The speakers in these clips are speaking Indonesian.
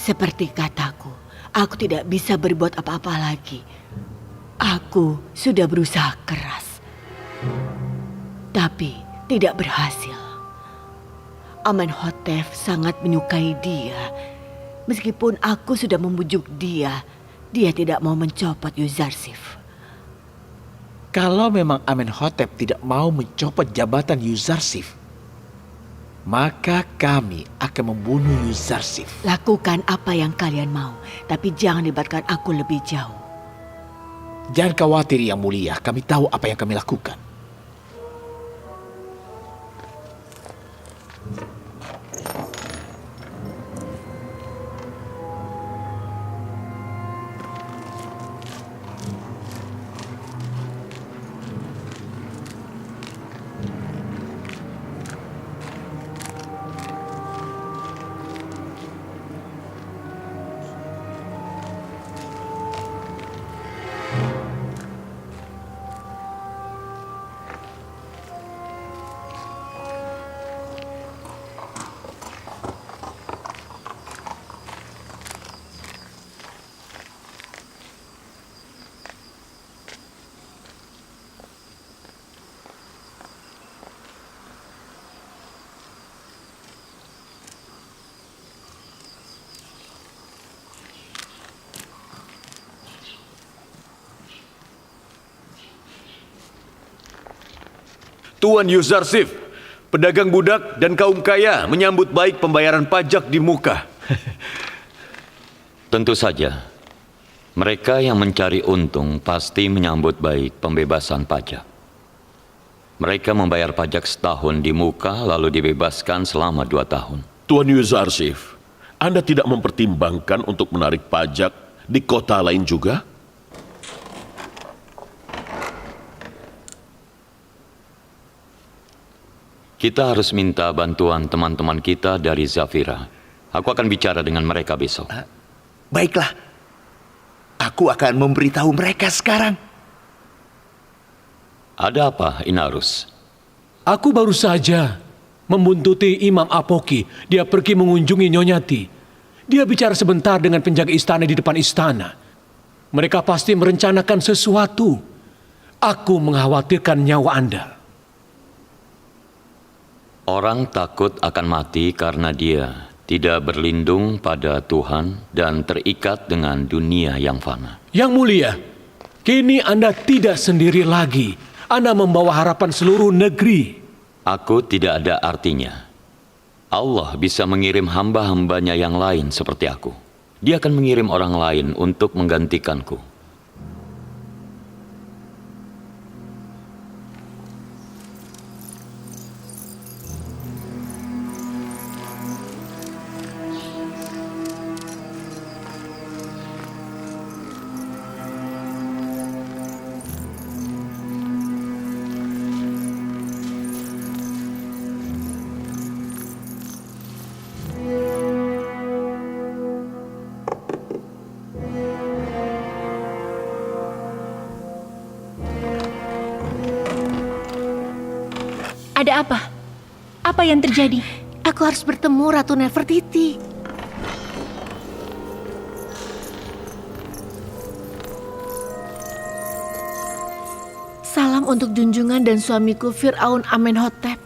Seperti kataku, aku tidak bisa berbuat apa-apa lagi. Aku sudah berusaha keras, tapi tidak berhasil. Amenhotep sangat menyukai dia. Meskipun aku sudah membujuk dia, dia tidak mau mencopot Yuzarsif. Kalau memang Amenhotep tidak mau mencopot jabatan Yuzarsif, maka kami akan membunuh Yuzarsif. Lakukan apa yang kalian mau, tapi jangan libatkan aku lebih jauh. Jangan khawatir Yang Mulia, kami tahu apa yang kami lakukan. Tuan Yuzarsif, pedagang budak dan kaum kaya menyambut baik pembayaran pajak di Muka. Tentu saja, mereka yang mencari untung pasti menyambut baik pembebasan pajak. Mereka membayar pajak setahun di Muka lalu dibebaskan selama 2 tahun. Tuan Yuzarsif, Anda tidak mempertimbangkan untuk menarik pajak di kota lain juga? Kita harus minta bantuan teman-teman kita dari Zafira. Aku akan bicara dengan mereka besok. Baiklah, aku akan memberitahu mereka sekarang. Ada apa, Inarus? Aku baru saja membuntuti Imam Apoki. Dia pergi mengunjungi Nyonyati. Dia bicara sebentar dengan penjaga istana di depan istana. Mereka pasti merencanakan sesuatu. Aku mengkhawatirkan nyawa Anda. Orang takut akan mati karena dia tidak berlindung pada Tuhan dan terikat dengan dunia yang fana. Yang mulia, kini Anda tidak sendiri lagi. Anda membawa harapan seluruh negeri. Aku tidak ada artinya. Allah bisa mengirim hamba-hambanya yang lain seperti aku. Dia akan mengirim orang lain untuk menggantikanku. Ada apa? Apa yang terjadi? Aku harus bertemu Ratu Nefertiti. Salam untuk junjungan dan suamiku Fir'aun Amenhotep.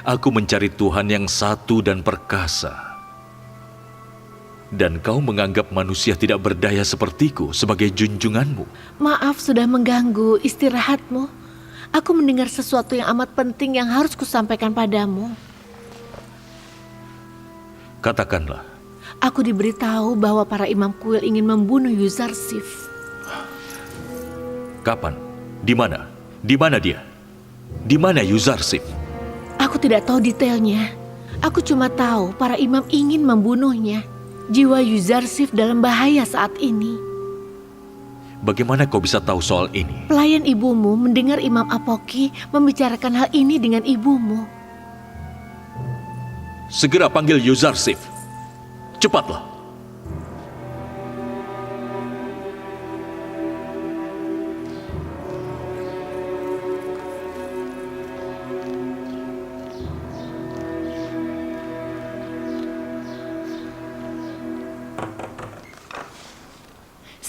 Aku mencari Tuhan yang satu dan perkasa. Dan kau menganggap manusia tidak berdaya sepertiku sebagai junjunganmu. Maaf sudah mengganggu istirahatmu. Aku mendengar sesuatu yang amat penting yang harus kusampaikan padamu. Katakanlah. Aku diberitahu bahwa para imam kuil ingin membunuh Yuzarsif. Kapan? Di mana? Di mana dia? Di mana Yuzarsif? Aku tidak tahu detailnya. Aku cuma tahu para imam ingin membunuhnya. Jiwa Yuzarsif dalam bahaya saat ini. Bagaimana kau bisa tahu soal ini? Pelayan ibumu mendengar Imam Apoki membicarakan hal ini dengan ibumu. Segera panggil Yuzarsif. Cepatlah.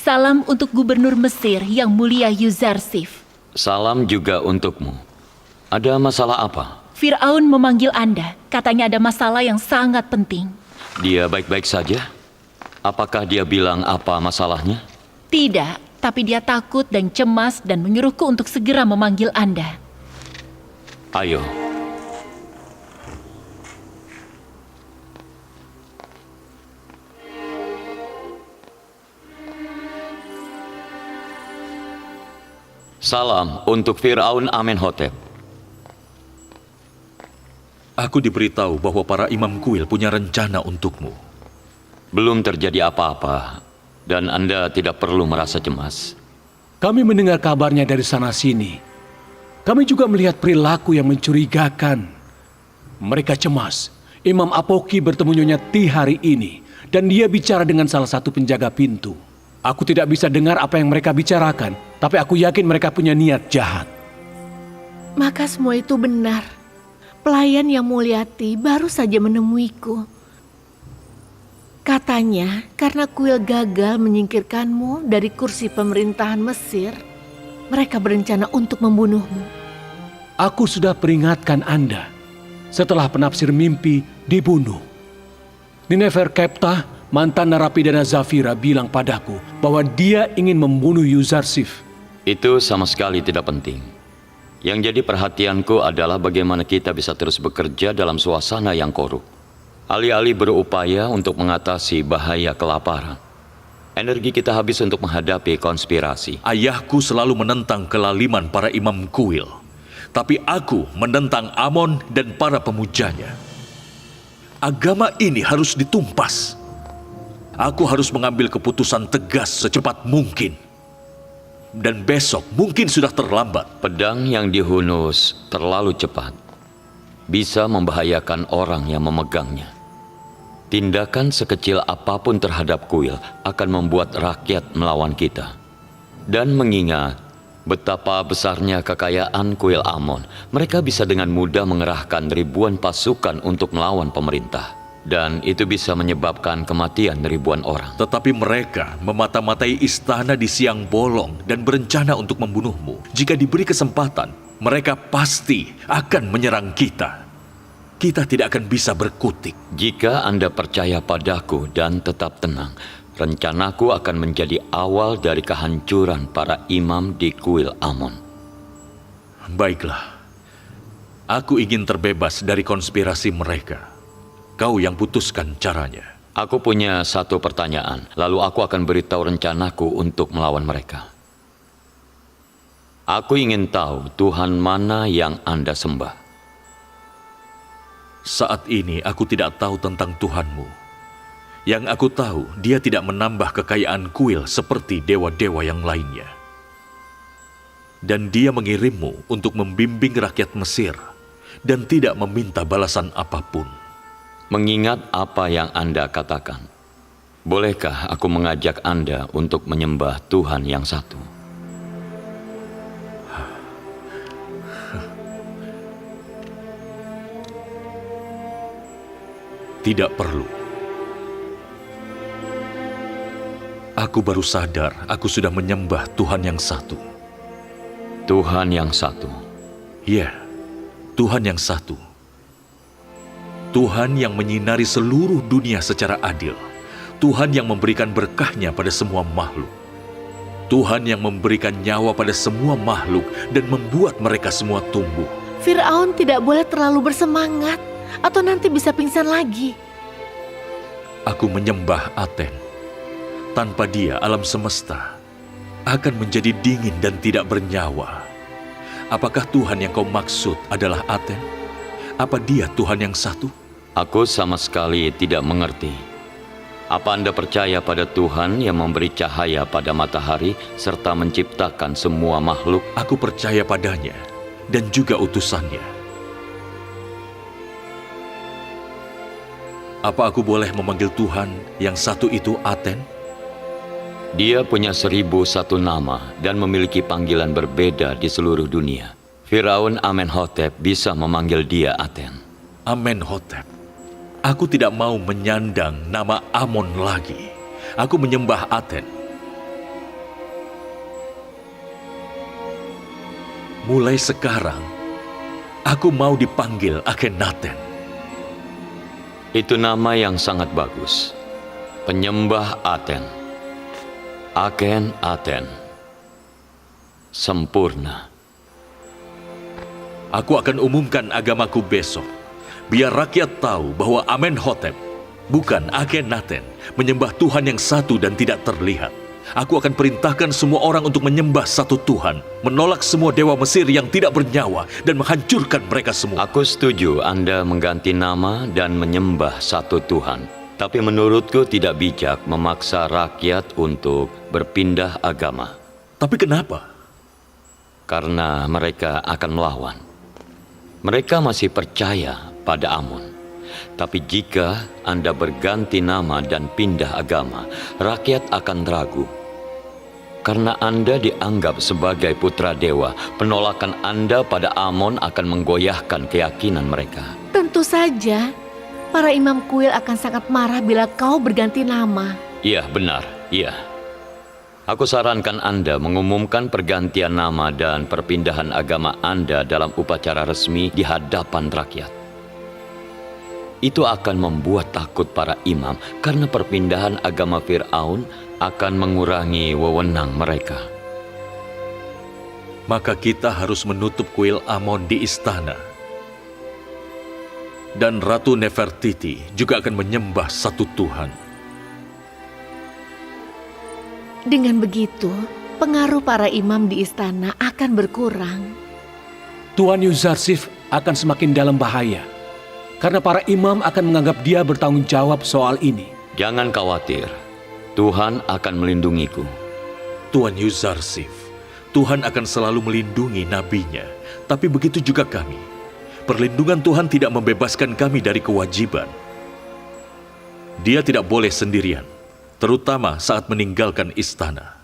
Salam untuk Gubernur Mesir yang mulia Yuzarsif. Salam juga untukmu. Ada masalah apa? Firaun memanggil Anda. Katanya ada masalah yang sangat penting. Dia baik-baik saja? Apakah dia bilang apa masalahnya? Tidak, tapi dia takut dan cemas dan menyuruhku untuk segera memanggil Anda. Ayo. Salam untuk Firaun Amenhotep. Aku diberitahu bahwa para imam kuil punya rencana untukmu. Belum terjadi apa-apa, dan Anda tidak perlu merasa cemas. Kami mendengar kabarnya dari sana-sini. Kami juga melihat perilaku yang mencurigakan. Mereka cemas. Imam Apoki bertemu Nyonya Ti hari ini, dan dia bicara dengan salah satu penjaga pintu. Aku tidak bisa dengar apa yang mereka bicarakan, tapi aku yakin mereka punya niat jahat. Maka semua itu benar. Pelayan yang Mulyati baru saja menemuiku. Katanya, karena kuil gagal menyingkirkanmu dari kursi pemerintahan Mesir, mereka berencana untuk membunuhmu. Aku sudah peringatkan Anda. Setelah penafsir mimpi dibunuh. Nineferkeptah, mantan narapidana Zafira, bilang padaku bahwa dia ingin membunuh Yuzarsif. Itu sama sekali tidak penting. Yang jadi perhatianku adalah bagaimana kita bisa terus bekerja dalam suasana yang korup. Alih-alih berupaya untuk mengatasi bahaya kelaparan, energi kita habis untuk menghadapi konspirasi. Ayahku selalu menentang kelaliman para imam kuil. Tapi aku menentang Amon dan para pemujanya. Agama ini harus ditumpas. Aku harus mengambil keputusan tegas secepat mungkin. Dan besok mungkin sudah terlambat. Pedang yang dihunus terlalu cepat bisa membahayakan orang yang memegangnya. Tindakan sekecil apapun terhadap kuil akan membuat rakyat melawan kita. Dan mengingat betapa besarnya kekayaan kuil Amon, mereka bisa dengan mudah mengerahkan ribuan pasukan untuk melawan pemerintah. Dan itu bisa menyebabkan kematian ribuan orang. Tetapi mereka memata-matai istana di siang bolong dan berencana untuk membunuhmu. Jika diberi kesempatan, mereka pasti akan menyerang kita. Kita tidak akan bisa berkutik. Jika Anda percaya padaku dan tetap tenang, rencanaku akan menjadi awal dari kehancuran para imam di kuil Amon. Baiklah, aku ingin terbebas dari konspirasi mereka. Kau yang putuskan caranya. Aku punya satu pertanyaan, lalu aku akan beritahu rencanaku untuk melawan mereka. Aku ingin tahu Tuhan mana yang Anda sembah. Saat ini aku tidak tahu tentang Tuhanmu. Yang aku tahu, dia tidak menambah kekayaan kuil seperti dewa-dewa yang lainnya. Dan dia mengirimmu untuk membimbing rakyat Mesir dan tidak meminta balasan apapun. Mengingat apa yang Anda katakan, bolehkah aku mengajak Anda untuk menyembah Tuhan yang satu? Tidak perlu. Aku baru sadar aku sudah menyembah Tuhan yang satu. Tuhan yang satu. Ya, Tuhan yang satu. Tuhan yang menyinari seluruh dunia secara adil. Tuhan yang memberikan berkahnya pada semua makhluk. Tuhan yang memberikan nyawa pada semua makhluk dan membuat mereka semua tumbuh. Firaun tidak boleh terlalu bersemangat, atau nanti bisa pingsan lagi. Aku menyembah Aten. Tanpa dia, alam semesta akan menjadi dingin dan tidak bernyawa. Apakah Tuhan yang kau maksud adalah Aten? Apa dia Tuhan yang satu? Aku sama sekali tidak mengerti. Apa Anda percaya pada Tuhan yang memberi cahaya pada matahari serta menciptakan semua makhluk? Aku percaya padanya dan juga utusannya. Apa aku boleh memanggil Tuhan yang satu itu Aten? Dia punya 1001 nama dan memiliki panggilan berbeda di seluruh dunia. Firaun Amenhotep bisa memanggil dia Aten. Amenhotep. Aku tidak mau menyandang nama Amon lagi. Aku menyembah Aten. Mulai sekarang, aku mau dipanggil Akhenaten. Itu nama yang sangat bagus. Penyembah Aten. Akhenaten. Sempurna. Aku akan umumkan agamaku besok. Biar rakyat tahu bahwa Amenhotep, bukan Akhenaten, menyembah Tuhan yang satu dan tidak terlihat. Aku akan perintahkan semua orang untuk menyembah satu Tuhan, menolak semua dewa Mesir yang tidak bernyawa, dan menghancurkan mereka semua. Aku setuju Anda mengganti nama dan menyembah satu Tuhan. Tapi menurutku tidak bijak memaksa rakyat untuk berpindah agama. Tapi kenapa? Karena mereka akan melawan. Mereka masih percaya pada Amon. Tapi jika Anda berganti nama dan pindah agama, rakyat akan ragu. Karena Anda dianggap sebagai putra dewa, penolakan Anda pada Amon akan menggoyahkan keyakinan mereka. Tentu saja, para imam kuil akan sangat marah bila kau berganti nama. Iya, benar. Iya. Aku sarankan Anda mengumumkan pergantian nama dan perpindahan agama Anda dalam upacara resmi di hadapan rakyat. Itu akan membuat takut para imam karena perpindahan agama Fir'aun akan mengurangi wewenang mereka. Maka kita harus menutup kuil Amon di istana. Dan Ratu Nefertiti juga akan menyembah satu Tuhan. Dengan begitu, pengaruh para imam di istana akan berkurang. Tuan Yuzarsif akan semakin dalam bahaya. Karena para imam akan menganggap dia bertanggung jawab soal ini. Jangan khawatir, Tuhan akan melindungiku. Tuan Yuzarsif, Tuhan akan selalu melindungi nabinya. Tapi begitu juga kami. Perlindungan Tuhan tidak membebaskan kami dari kewajiban. Dia tidak boleh sendirian, terutama saat meninggalkan istana.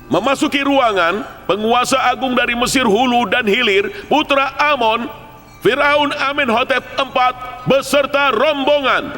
Memasuki ruangan, penguasa agung dari Mesir Hulu dan Hilir, putra Amon, Firaun Amenhotep IV beserta rombongan.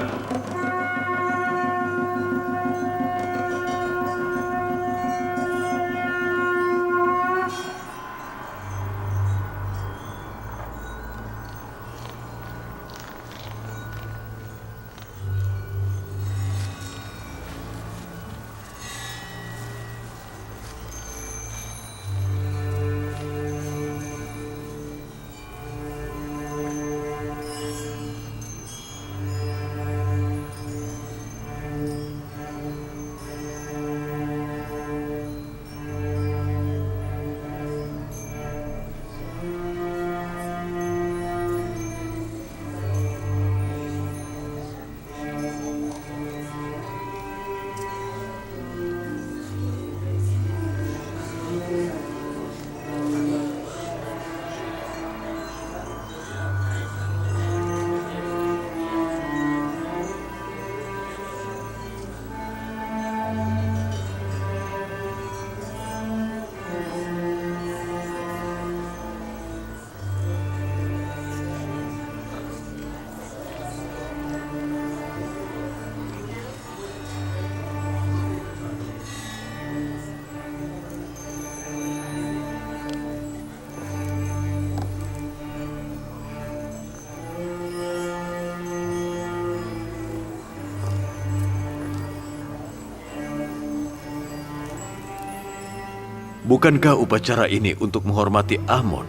Bukankah upacara ini untuk menghormati Amon?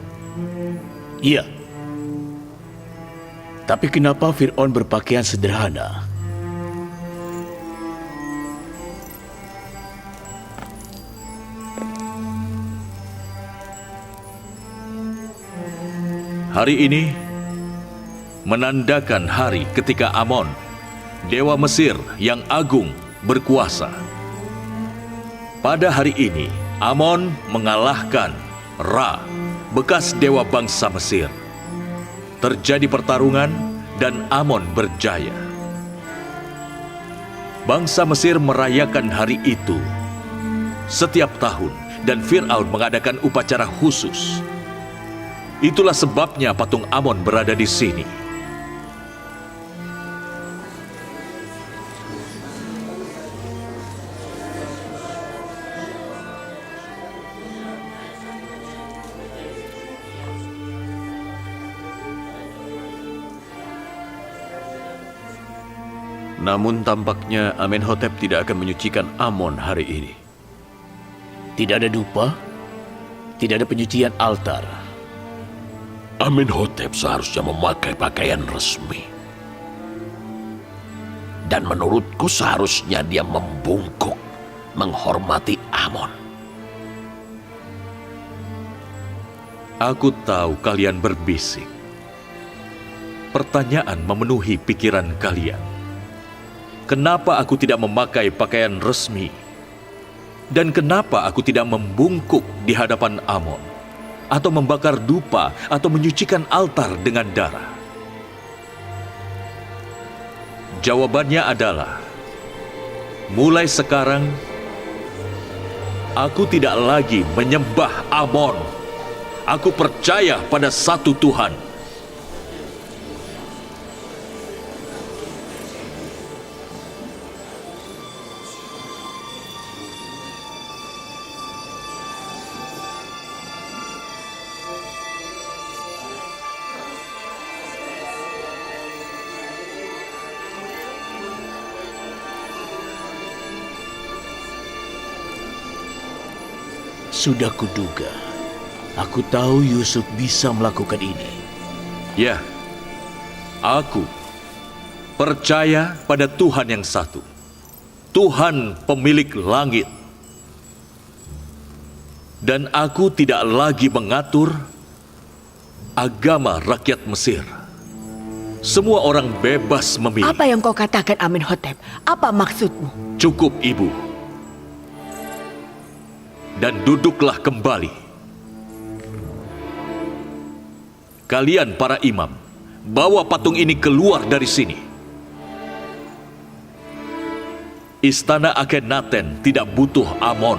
Iya. Tapi kenapa Fir'aun berpakaian sederhana? Hari ini menandakan hari ketika Amon, dewa Mesir yang agung, berkuasa. Pada hari ini, Amon mengalahkan Ra, bekas dewa bangsa Mesir. Terjadi pertarungan dan Amon berjaya. Bangsa Mesir merayakan hari itu setiap tahun dan Fir'aun mengadakan upacara khusus. Itulah sebabnya patung Amon berada di sini. Namun tampaknya Amenhotep tidak akan menyucikan Amon hari ini. Tidak ada dupa, tidak ada penyucian altar. Amenhotep seharusnya memakai pakaian resmi. Dan menurutku seharusnya dia membungkuk, menghormati Amon. Aku tahu kalian berbisik. Pertanyaan memenuhi pikiran kalian. Kenapa aku tidak memakai pakaian resmi? Dan kenapa aku tidak membungkuk di hadapan Amon? Atau membakar dupa, atau menyucikan altar dengan darah? Jawabannya adalah, mulai sekarang, aku tidak lagi menyembah Amon. Aku percaya pada satu Tuhan. Sudah kuduga. Aku tahu Yusuf bisa melakukan ini. Ya, aku percaya pada Tuhan yang satu. Tuhan pemilik langit. Dan aku tidak lagi mengatur agama rakyat Mesir. Semua orang bebas memilih. Apa yang kau katakan, Amenhotep? Apa maksudmu? Cukup, Ibu. Dan duduklah kembali. Kalian para imam, bawa patung ini keluar dari sini. Istana Akhenaten tidak butuh Amon.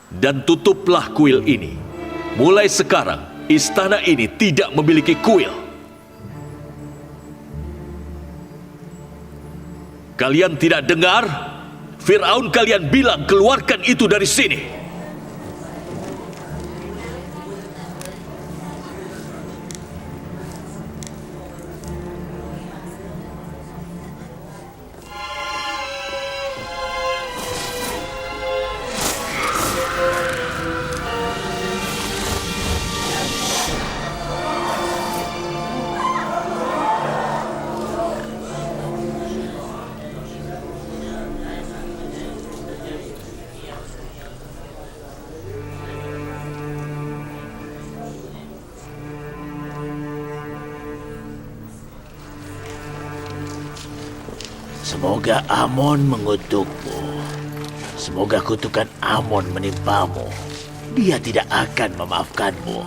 Dan tutuplah kuil ini. Mulai sekarang, istana ini tidak memiliki kuil. Kalian tidak dengar? Fir'aun kalian bilang keluarkan itu dari sini. Semoga Amon mengutukmu. Semoga kutukan Amon menimpamu. Dia tidak akan memaafkanmu.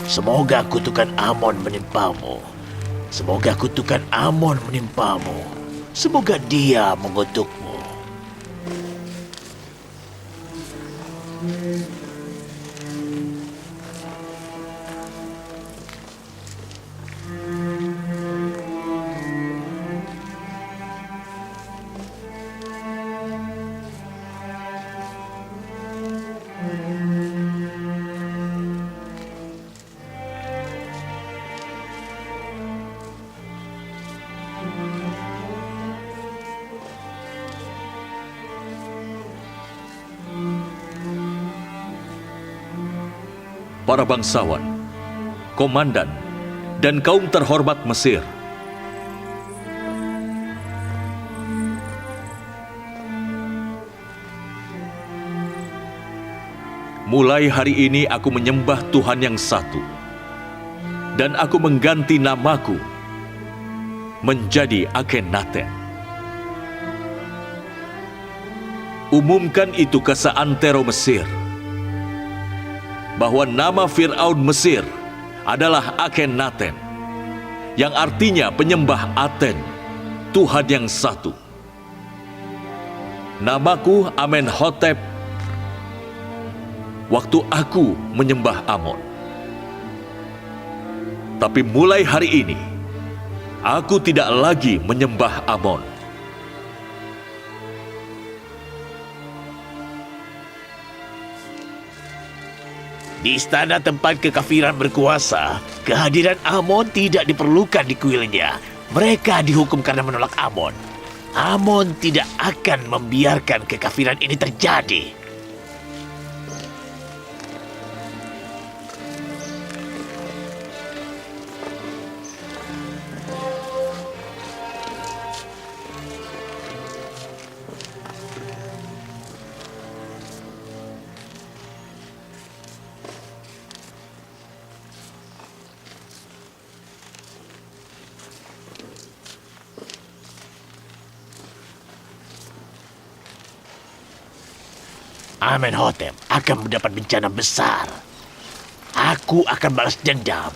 Semoga kutukan Amon menimpamu. Semoga kutukan Amon menimpamu. Semoga dia mengutukmu. para bangsawan, komandan, dan kaum terhormat Mesir. Mulai hari ini aku menyembah Tuhan yang satu, dan aku mengganti namaku menjadi Akhenaten. Umumkan itu ke seantero Mesir, bahwa nama Fir'aun Mesir adalah Akhenaten, yang artinya penyembah Aten, Tuhan yang satu. Namaku Amenhotep waktu aku menyembah Amon. Tapi mulai hari ini, aku tidak lagi menyembah Amon. Di istana tempat kekafiran berkuasa, kehadiran Amon tidak diperlukan di kuilnya. Mereka dihukum karena menolak Amon. Amon tidak akan membiarkan kekafiran ini terjadi. Amenhotep akan mendapat bencana besar. Aku akan balas dendam.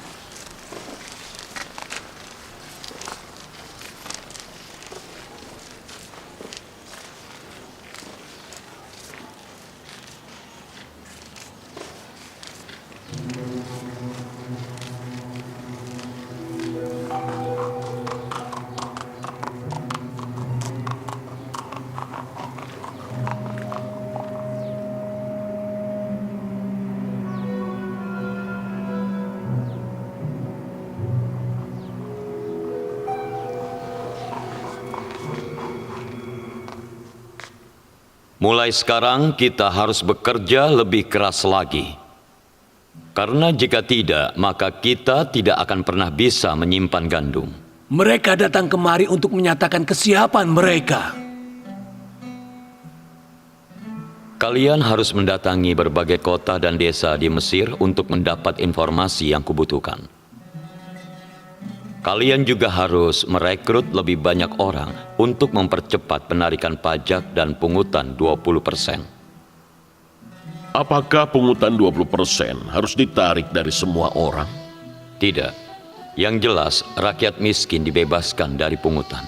Mulai sekarang kita harus bekerja lebih keras lagi. Karena jika tidak, maka kita tidak akan pernah bisa menyimpan gandum. Mereka datang kemari untuk menyatakan kesiapan mereka. Kalian harus mendatangi berbagai kota dan desa di Mesir untuk mendapat informasi yang kubutuhkan. Kalian juga harus merekrut lebih banyak orang untuk mempercepat penarikan pajak dan pungutan 20%. Apakah pungutan 20% harus ditarik dari semua orang? Tidak. Yang jelas, rakyat miskin dibebaskan dari pungutan.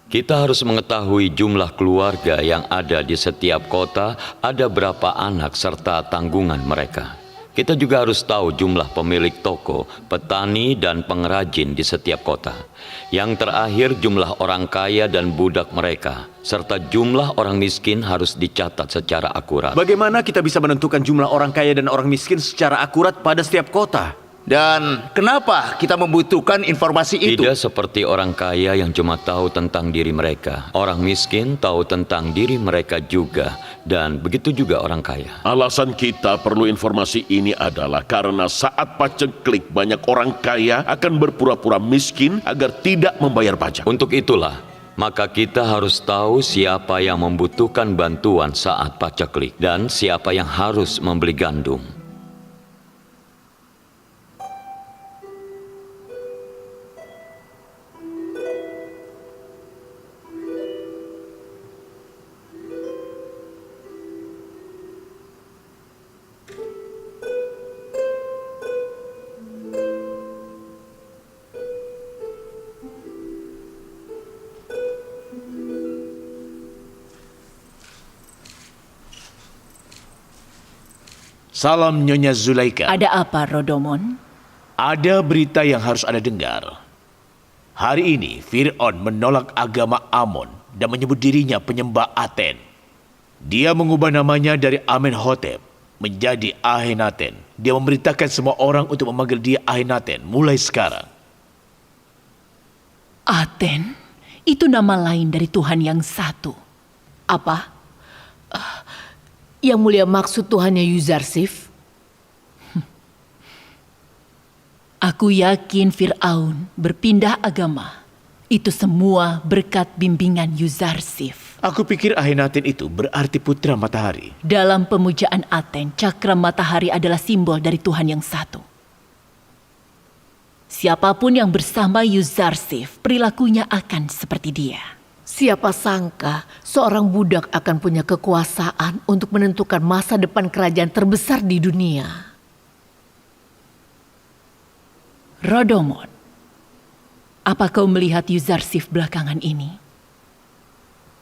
Kita harus mengetahui jumlah keluarga yang ada di setiap kota, ada berapa anak serta tanggungan mereka. Kita juga harus tahu jumlah pemilik toko, petani, dan pengrajin di setiap kota. Yang terakhir, jumlah orang kaya dan budak mereka, serta jumlah orang miskin harus dicatat secara akurat. Bagaimana kita bisa menentukan jumlah orang kaya dan orang miskin secara akurat pada setiap kota? Dan kenapa kita membutuhkan informasi itu? Tidak seperti orang kaya yang cuma tahu tentang diri mereka. Orang miskin tahu tentang diri mereka juga. Dan begitu juga orang kaya. Alasan kita perlu informasi ini adalah karena saat paceklik banyak orang kaya akan berpura-pura miskin agar tidak membayar pajak. Untuk itulah, maka kita harus tahu siapa yang membutuhkan bantuan saat paceklik dan siapa yang harus membeli gandum. Salam Nyonya Zulaika. Ada apa, Rodomon? Ada berita yang harus Anda dengar. Hari ini Fir'aun menolak agama Amon dan menyebut dirinya penyembah Aten. Dia mengubah namanya dari Amenhotep menjadi Akhenaten. Dia memerintahkan semua orang untuk memanggil dia Akhenaten mulai sekarang. Aten? Itu nama lain dari Tuhan yang satu. Apa? Yang mulia maksud Tuhannya Yuzarsif? Aku yakin Fir'aun berpindah agama. Itu semua berkat bimbingan Yuzarsif. Aku pikir Akhenaten itu berarti putra matahari. Dalam pemujaan Aten, cakra matahari adalah simbol dari Tuhan yang satu. Siapapun yang bersama Yuzarsif, perilakunya akan seperti dia. Siapa sangka seorang budak akan punya kekuasaan untuk menentukan masa depan kerajaan terbesar di dunia. Rodomon, apa kau melihat Yuzarsif belakangan ini?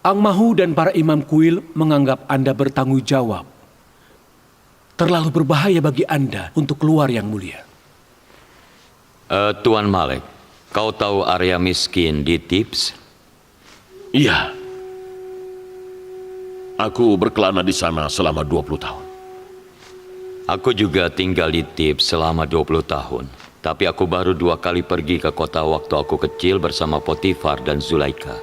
Ang Mahu dan para imam kuil menganggap Anda bertanggung jawab. Terlalu berbahaya bagi Anda untuk keluar yang mulia. Tuan Malek, kau tahu area miskin di Tips? Iya. Aku berkelana di sana selama 20 tahun. Aku juga tinggal di Tips selama 20 tahun. Tapi aku baru 2 kali pergi ke kota waktu aku kecil bersama Potifar dan Zulaika.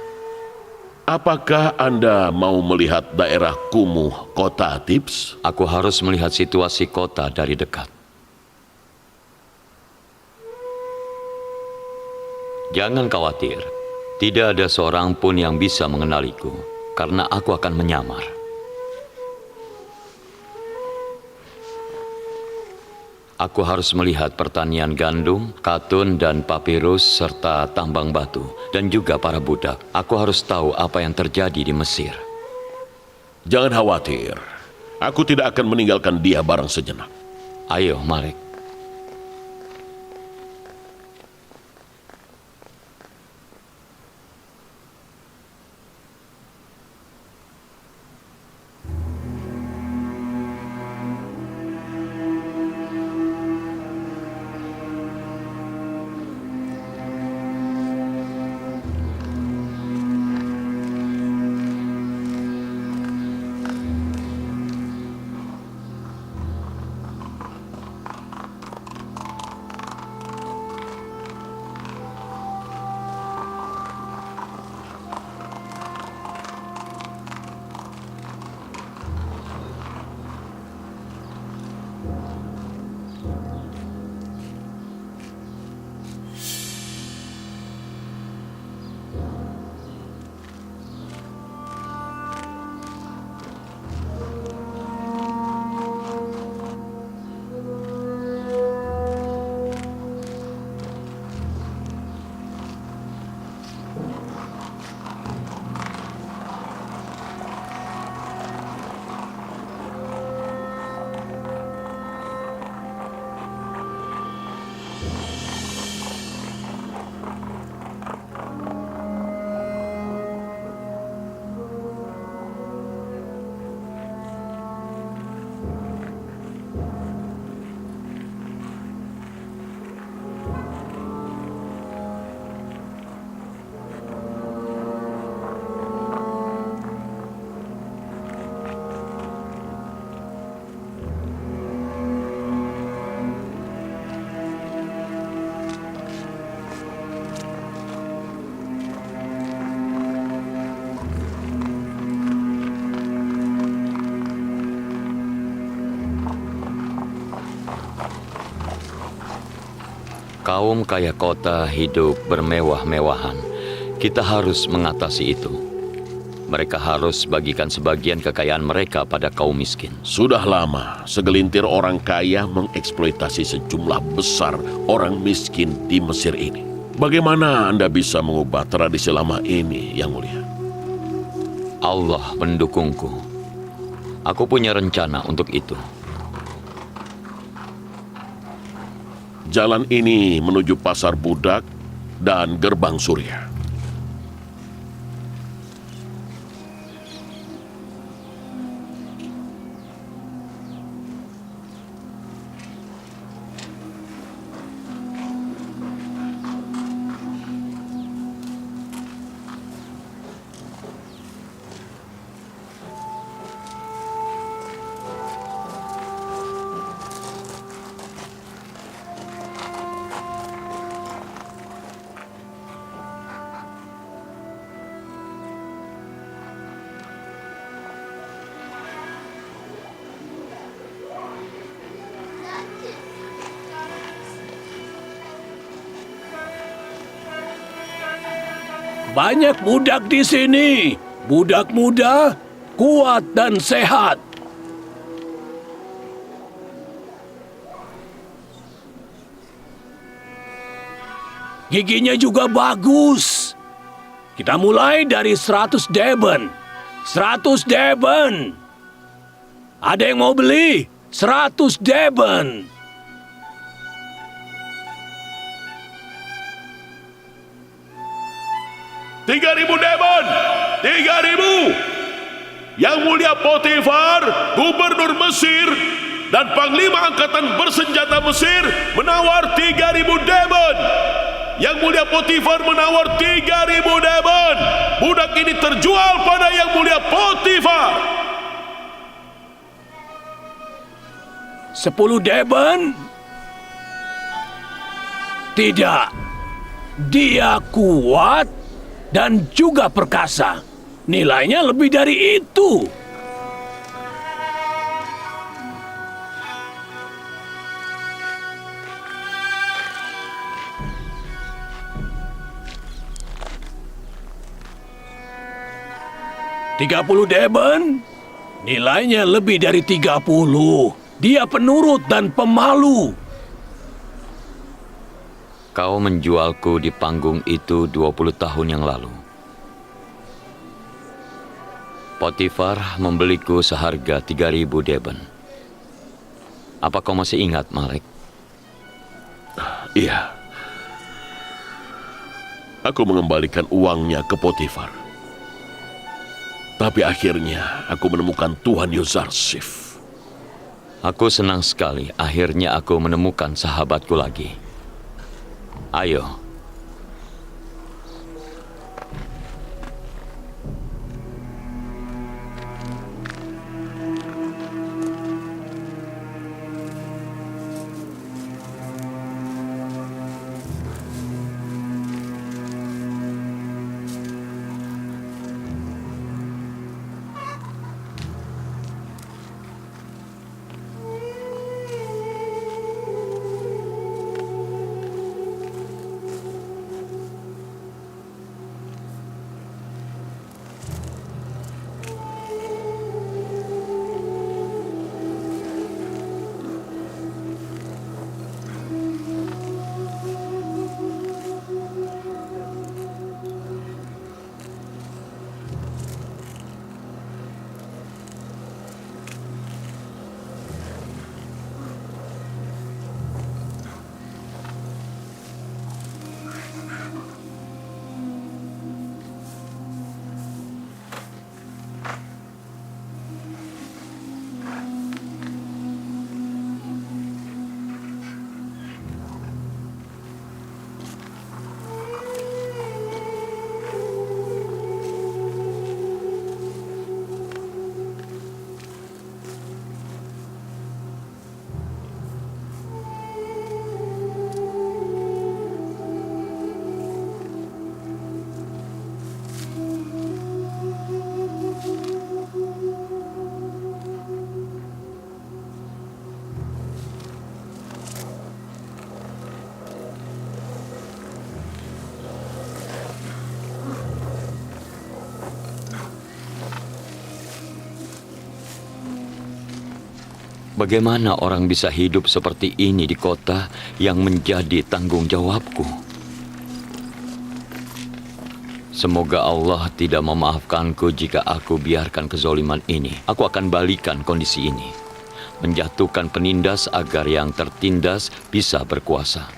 Apakah Anda mau melihat daerah kumuh kota Tips? Aku harus melihat situasi kota dari dekat. Jangan khawatir, tidak ada seorang pun yang bisa mengenaliku, karena aku akan menyamar. Aku harus melihat pertanian gandum, katun dan papirus, serta tambang batu, dan juga para budak. Aku harus tahu apa yang terjadi di Mesir. Jangan khawatir, aku tidak akan meninggalkan dia barang sejenak. Ayo, Malek. Kaum kaya kota hidup bermewah-mewahan. Kita harus mengatasi itu. Mereka harus bagikan sebagian kekayaan mereka pada kaum miskin. Sudah lama segelintir orang kaya mengeksploitasi sejumlah besar orang miskin di Mesir ini. Bagaimana Anda bisa mengubah tradisi lama ini, Yang Mulia? Allah mendukungku. Aku punya rencana untuk itu. Jalan ini menuju pasar budak dan gerbang surya. Banyak budak di sini. Budak muda, kuat dan sehat. Giginya juga bagus. Kita mulai dari 100 deben. 100 deben. Ada yang mau beli? 100 deben. $3,000 $3,000. Yang Mulia Potifar, Gubernur Mesir, dan Panglima Angkatan Bersenjata Mesir menawar 3.000 deben. Yang Mulia Potifar menawar 3.000 deben. Budak ini terjual pada Yang Mulia Potifar. 10 deben? Tidak. Dia kuat dan juga perkasa. Nilainya lebih dari itu. $30 deben? Nilainya lebih dari 30. Dia penurut dan pemalu. Kau menjualku di panggung itu 20 tahun yang lalu. Potifar membeliku seharga 3.000 deben. Apa kau masih ingat, Malek? Iya. Aku mengembalikan uangnya ke Potifar. Tapi akhirnya aku menemukan Tuhan Yuzarsif. Aku senang sekali akhirnya aku menemukan sahabatku lagi. Ayo. Bagaimana orang bisa hidup seperti ini di kota yang menjadi tanggung jawabku? Semoga Allah tidak memaafkanku jika aku biarkan kezoliman ini. Aku akan balikan kondisi ini. Menjatuhkan penindas agar yang tertindas bisa berkuasa.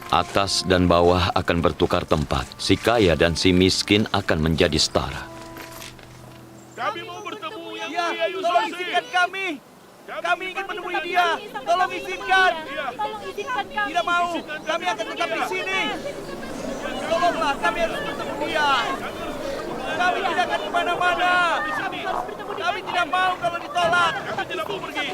Atas dan bawah akan bertukar tempat. Si kaya dan si miskin akan menjadi setara. Kami mau bertemu Yang Ya, Mulia tolong Yuzarsif. izinkan kami. Kami ingin menemui dia. Tolong izinkan. Tidak mau. Kami akan tetap di sini. Tolonglah, kami harus bertemu dia. Kami tidak akan kemana-mana. Kami tidak mau kalau ditolak. Kami tidak mau pergi.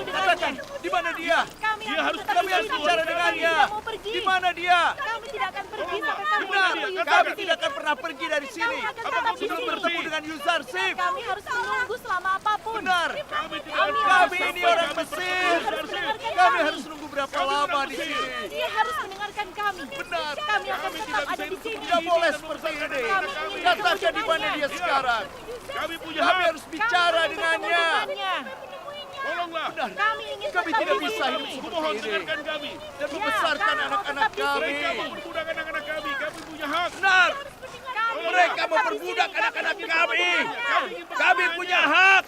Katakan, di mana dia? Dia harus Kami harus bicara dengannya. Di mana dia? Kami tidak akan pergi sampai kamu Benar, menemui kami Yuzarsif. tidak akan pernah pergi dari sini. Apakah Sebelum bertemu dengan Yuzarsif. Kami harus menunggu selama apapun. Benar. Kami tidak Kami ini orang Mesir. Kami harus menunggu berapa lama di sini. Dia harus mendengarkan kami. Benar. Kami akan tetap ada di sini. Tidak boleh seperti ini. Katakan di mana dia sekarang. Kami punya Kami hak. harus bicara dengannya. Tolonglah. Kami ingin Kami tetap tidak di bisa sini. hidup seperti Mohon ini. dengarkan kami. Dan membesarkan kami mau anak-anak tetap di kami. Mereka memperbudak anak-anak kami. Kami punya hak. Benar. Kami Mereka mau tetap di memperbudak sini. anak-anak ingin kami. bertemu dengannya. Kami punya hak.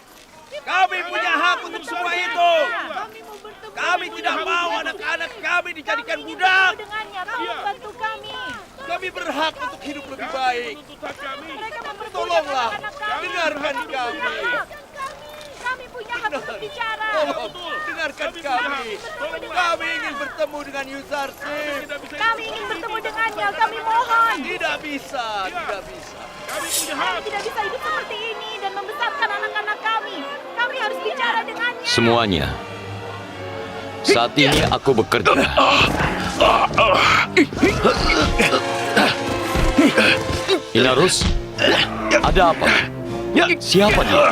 Kami punya hak untuk semua itu. Kami mau bertemu Kami tidak mau anak-anak kami dijadikan budak. dengannya. Tolong bantu kami. Kami berhak untuk hidup lebih baik. Menuntut hak kami. Mereka memperbudak Tolonglah, anak-anak kami. dengarkan Kami punya kami. hak. Kami punya hak untuk bicara. Tolong, dengarkan kami. Kami ingin bertemu dengan Yuzarsif. Kami ingin bertemu dengannya. Kami mohon. Tidak bisa, tidak bisa. Kami punya Kami hak. tidak bisa hidup seperti ini dan membesarkan anak-anak kami. Kami harus bicara dengannya. Semuanya. Saat ini aku bekerja. Inarus, ada apa? Siapa dia?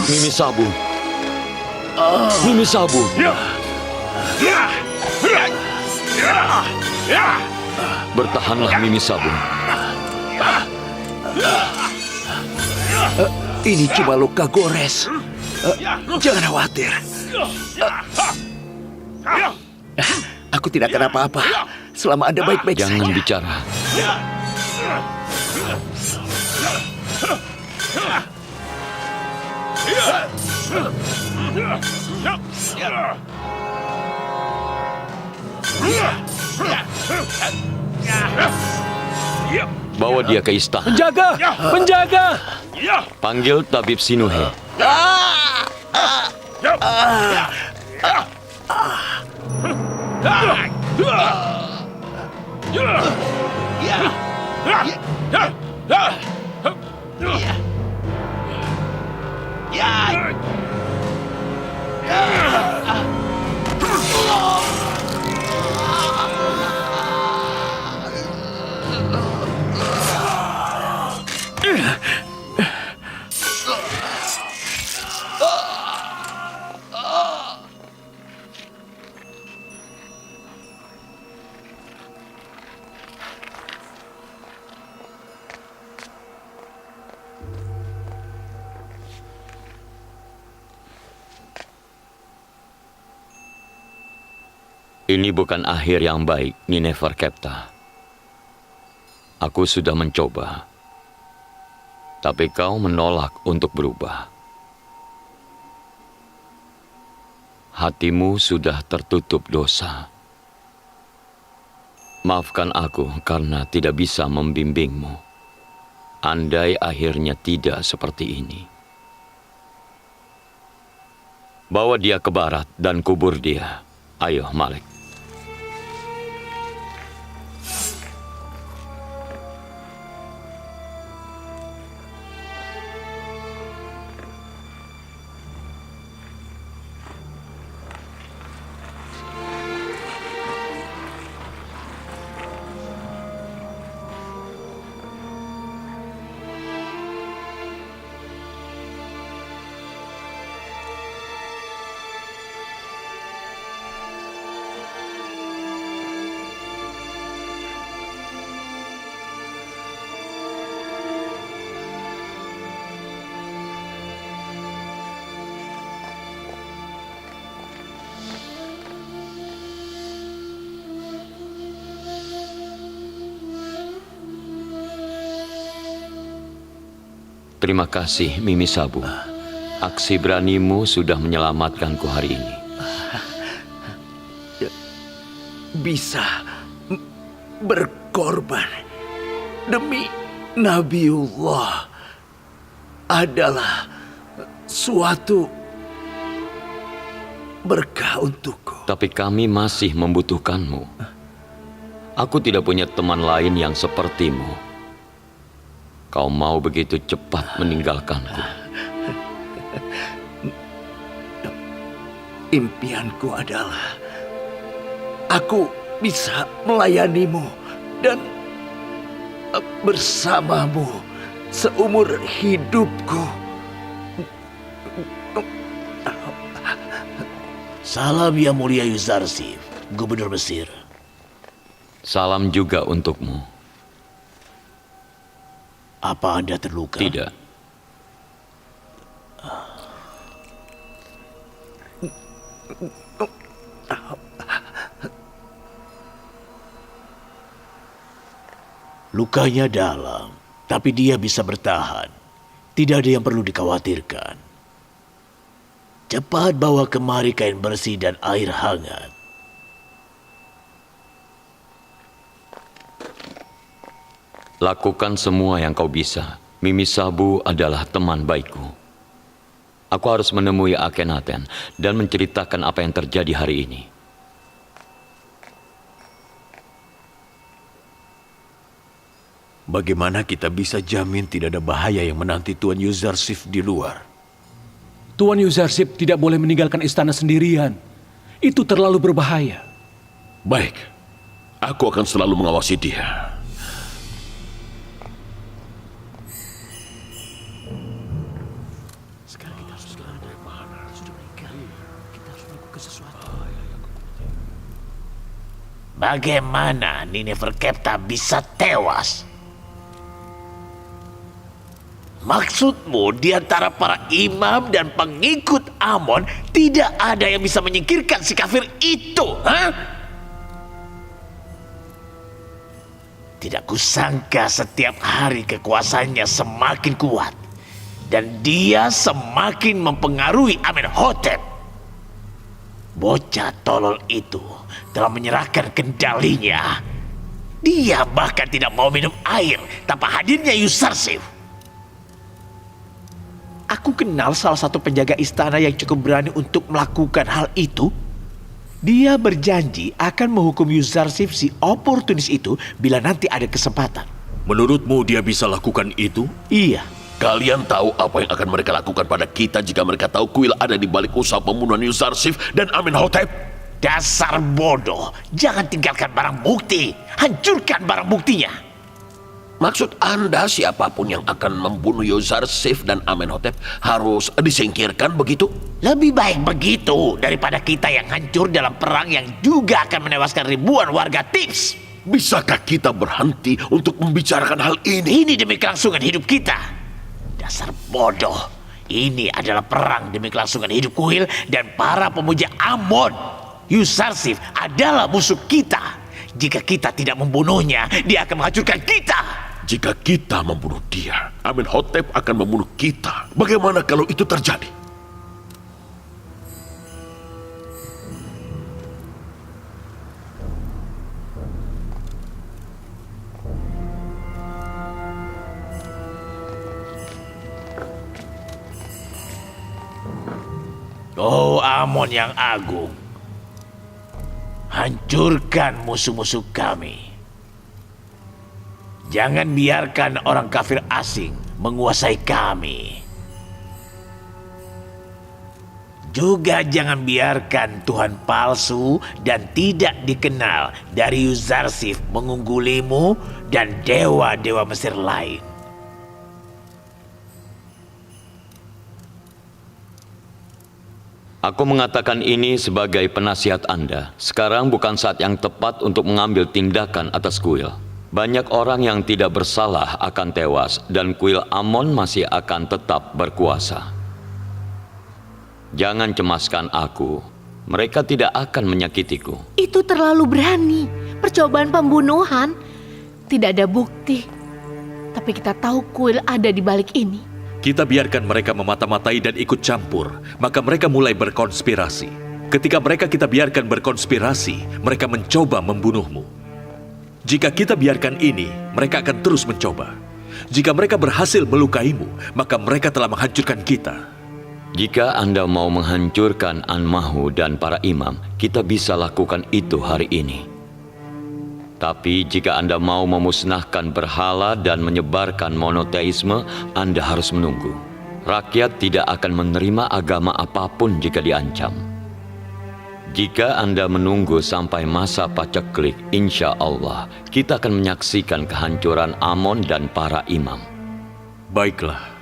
Mimi Sabu. Mimi Sabu. Bertahanlah Mimi Sabu. Ini cuma luka gores. Jangan khawatir. Aku tidak akan apa-apa selama Anda baik-baik saja. Jangan bicara. Bawa dia ke istana. Penjaga! Penjaga! Panggil Tabib Sinuhe. Ini bukan akhir yang baik, Nineferkepta. Aku sudah mencoba, tapi kau menolak untuk berubah. Hatimu sudah tertutup dosa. Maafkan aku karena tidak bisa membimbingmu. Andai akhirnya tidak seperti ini. Bawa dia ke barat dan kubur dia. Ayo, Malik. Terima kasih, Mimi Sabu. Aksi beranimu sudah menyelamatkanku hari ini. Bisa berkorban demi Nabiullah adalah suatu berkah untukku. Tapi kami masih membutuhkanmu. Aku tidak punya teman lain yang sepertimu. Kau mau begitu cepat meninggalkanku. Impianku adalah aku bisa melayanimu dan bersamamu seumur hidupku. Salam Yang Mulia Yuzarsif, Gubernur Mesir. Salam juga untukmu. Apa Anda terluka? Tidak. Lukanya dalam, tapi dia bisa bertahan. Tidak ada yang perlu dikhawatirkan. Cepat bawa kemari kain bersih dan air hangat. Lakukan semua yang kau bisa. Mimi Sabu adalah teman baikku. Aku harus menemui Akhenaten dan menceritakan apa yang terjadi hari ini. Bagaimana kita bisa jamin tidak ada bahaya yang menanti Tuan Yuzarsif di luar? Tuan Yuzarsif tidak boleh meninggalkan istana sendirian. Itu terlalu berbahaya. Baik, aku akan selalu mengawasi dia. Bagaimana Nineferkepta bisa tewas? Maksudmu di antara para imam dan pengikut Amon tidak ada yang bisa menyingkirkan si kafir itu, ha? Tidak kusangka setiap hari kekuasaannya semakin kuat dan dia semakin mempengaruhi Amenhotep. Bocah tolol itu telah menyerahkan kendalinya. Dia bahkan tidak mau minum air tanpa hadirnya Yuzarsif. Aku kenal salah satu penjaga istana yang cukup berani untuk melakukan hal itu. Dia berjanji akan menghukum Yuzarsif si oportunis itu bila nanti ada kesempatan. Menurutmu dia bisa lakukan itu? Iya. Kalian tahu apa yang akan mereka lakukan pada kita jika mereka tahu kuil ada di balik usaha pembunuhan Yuzarsif dan Amenhotep? Dasar bodoh. Jangan tinggalkan barang bukti. Hancurkan barang buktinya. Maksud Anda siapapun yang akan membunuh Yuzarsif dan Amenhotep harus disingkirkan begitu? Lebih baik begitu daripada kita yang hancur dalam perang yang juga akan menewaskan ribuan warga Thebes. Bisakah kita berhenti untuk membicarakan hal ini? Ini demi kelangsungan hidup kita. Dasar bodoh. Ini adalah perang demi kelangsungan hidup kuil dan para pemuja Amon. Yuzarsif adalah musuh kita. Jika kita tidak membunuhnya, dia akan menghancurkan kita. Jika kita membunuh dia, Amenhotep akan membunuh kita. Bagaimana kalau itu terjadi? Oh Amon yang agung, hancurkan musuh-musuh kami. Jangan biarkan orang kafir asing menguasai kami. Juga jangan biarkan Tuhan palsu dan tidak dikenal dari Yuzarsif mengunggulimu dan dewa-dewa Mesir lain. Aku mengatakan ini sebagai penasihat Anda. Sekarang bukan saat yang tepat untuk mengambil tindakan atas kuil. Banyak orang yang tidak bersalah akan tewas dan kuil Amon masih akan tetap berkuasa. Jangan cemaskan aku. Mereka tidak akan menyakitiku. Itu terlalu berani. Percobaan pembunuhan. Tidak ada bukti. Tapi kita tahu kuil ada di balik ini. Kita biarkan mereka memata-matai dan ikut campur, maka mereka mulai berkonspirasi. Ketika kita biarkan berkonspirasi, mereka mencoba membunuhmu. Jika kita biarkan ini, mereka akan terus mencoba. Jika mereka berhasil melukaimu, maka mereka telah menghancurkan kita. Jika Anda mau menghancurkan Anmahu dan para imam, kita bisa lakukan itu hari ini. Tapi jika Anda mau memusnahkan berhala dan menyebarkan monoteisme, Anda harus menunggu. Rakyat tidak akan menerima agama apapun jika diancam. Jika Anda menunggu sampai masa paceklik, insya Allah kita akan menyaksikan kehancuran Amon dan para imam. Baiklah.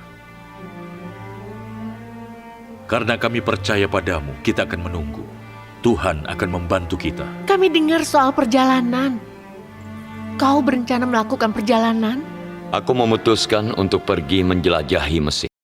Karena kami percaya padamu, kita akan menunggu. Tuhan akan membantu kita. Kami dengar soal perjalanan. Kau berencana melakukan perjalanan? Aku memutuskan untuk pergi menjelajahi Mesir.